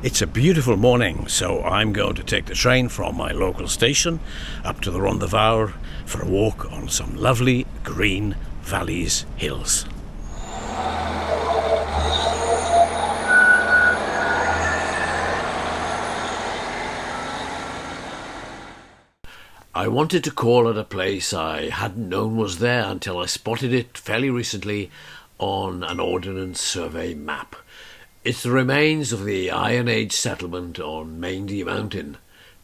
It's a beautiful morning, so I'm going to take the train from my local station up to the Rhondda Fawr for a walk on some lovely green valleys hills. I wanted to call at a place I hadn't known was there until I spotted it fairly recently on an Ordnance Survey map. It's the remains of the Iron Age settlement on Rhondda Mountain,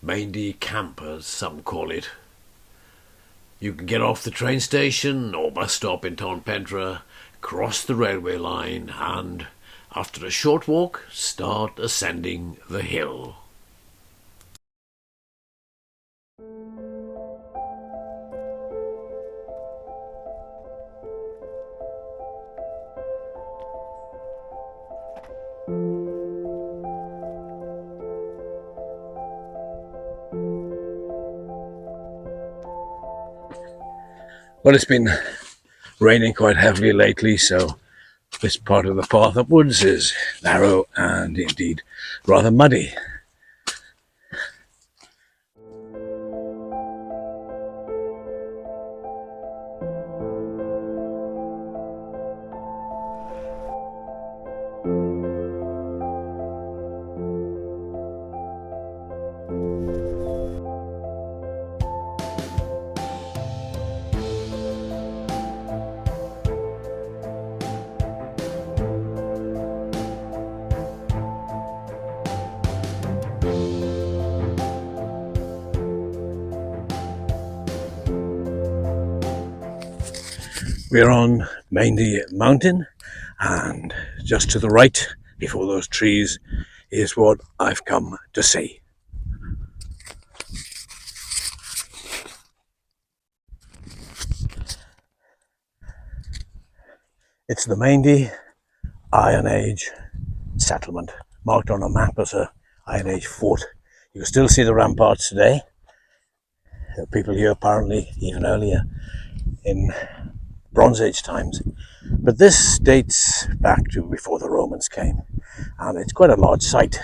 Rhondda Camp as some call it. You can get off the train station or bus stop in Ton Pentre, cross the railway line and, after a short walk, start ascending the hill. Well, it's been raining quite heavily lately, so this part of the path upwards is narrow and indeed rather muddy. We're on Rhondda Mountain, and just to the right, before those trees, is what I've come to see. It's the Rhondda Iron Age settlement, marked on a map as a Iron Age fort. You can still see the ramparts today. There are people here apparently even earlier in Bronze Age times, but this dates back to before the Romans came, and it's quite a large site.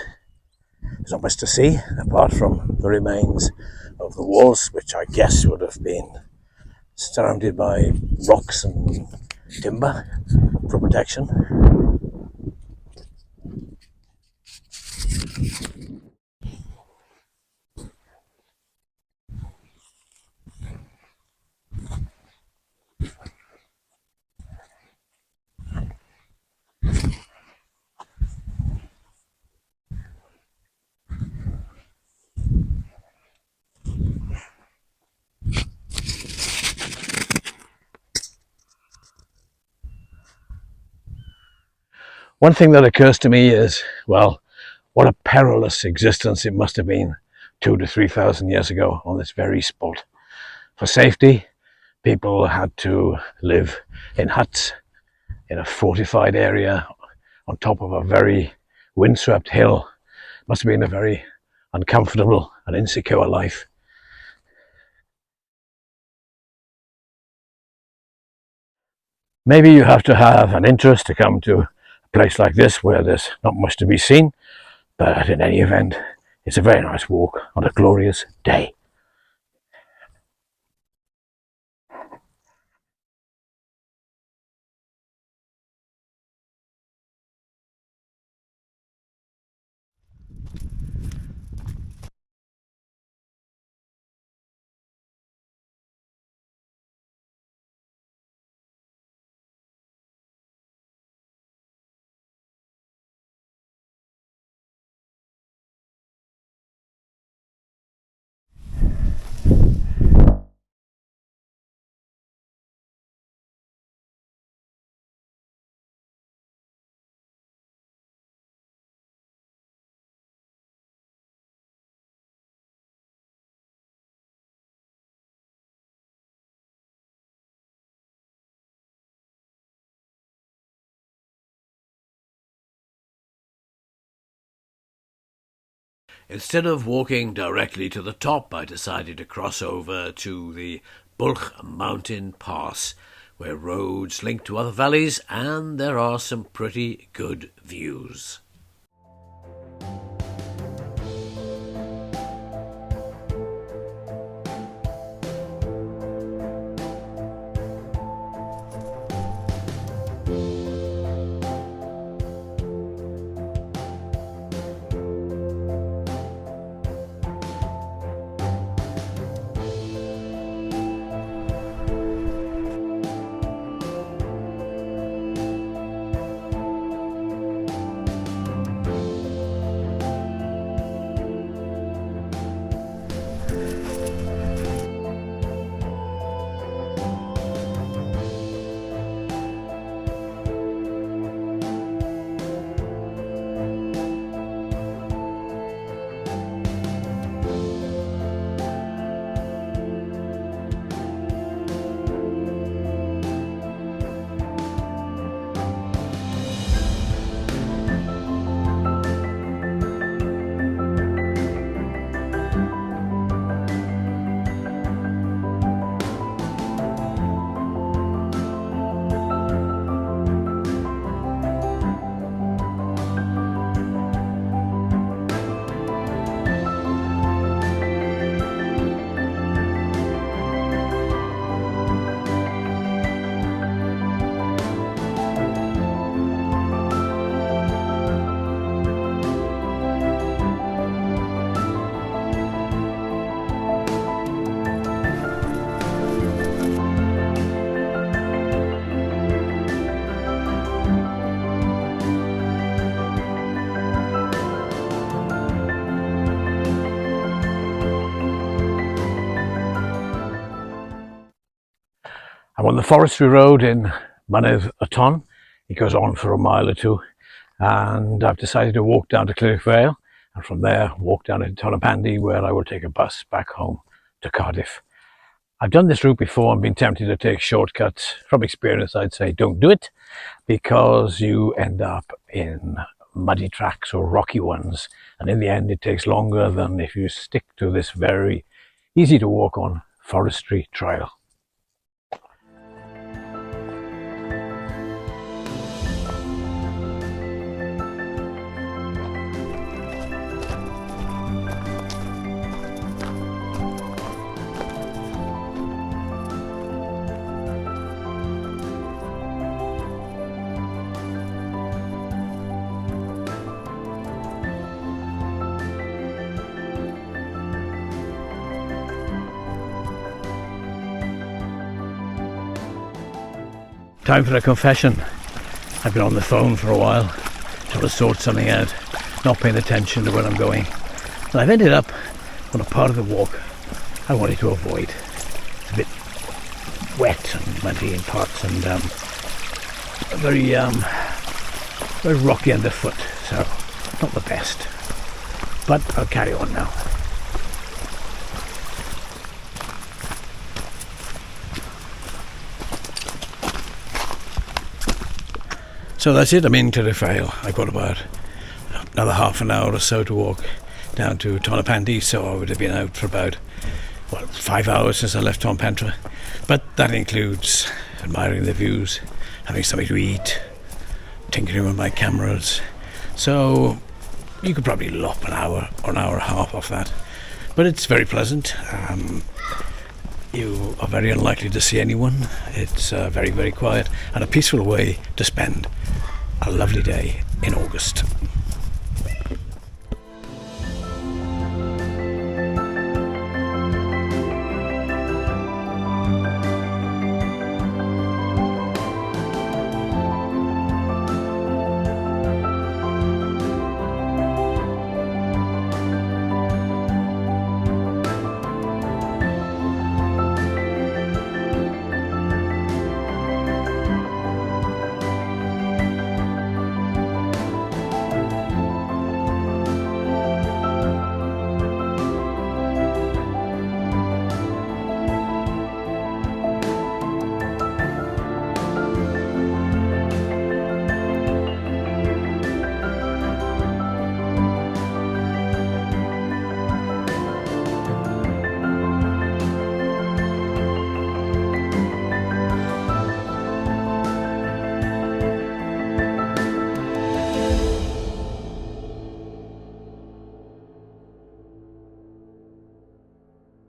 There's not much to see apart from the remains of the walls, which I guess would have been surrounded by rocks and timber for protection. One thing that occurs to me is, well, what a perilous existence it must have been 2,000 to 3,000 years ago on this very spot. For safety, people had to live in huts in a fortified area on top of a very windswept hill. Must have been a very uncomfortable and insecure life. Maybe you have to have an interest to come to a place like this where there's not much to be seen, but in any event, it's a very nice walk on a glorious day. Instead of walking directly to the top, I decided to cross over to the Bulch Mountain Pass, where roads link to other valleys and there are some pretty good views. I'm on the forestry road in Mynydd y Ton. It goes on for a mile or two, and I've decided to walk down to Clwyd Vale, and from there walk down into Ton Pentre, where I will take a bus back home to Cardiff. I've done this route before and been tempted to take shortcuts. From experience, I'd say don't do it, because you end up in muddy tracks or rocky ones, and in the end it takes longer than if you stick to this very easy to walk on forestry trail. Time for a confession. I've been on the phone for a while, trying to sort something out, not paying attention to where I'm going. And I've ended up on a part of the walk I wanted to avoid. It's a bit wet and muddy in parts, and very rocky underfoot, so not the best. But I'll carry on now. So that's it, I'm in Clwyd Vale. I've got about another half an hour or so to walk down to Ton Pentre, so I would have been out for about 5 hours since I left Ton Pentre. But that includes admiring the views, having something to eat, tinkering with my cameras. So you could probably lop an hour or an hour and a half off that. But it's very pleasant. You are very unlikely to see anyone. It's very, very quiet and a peaceful way to spend a lovely day in August.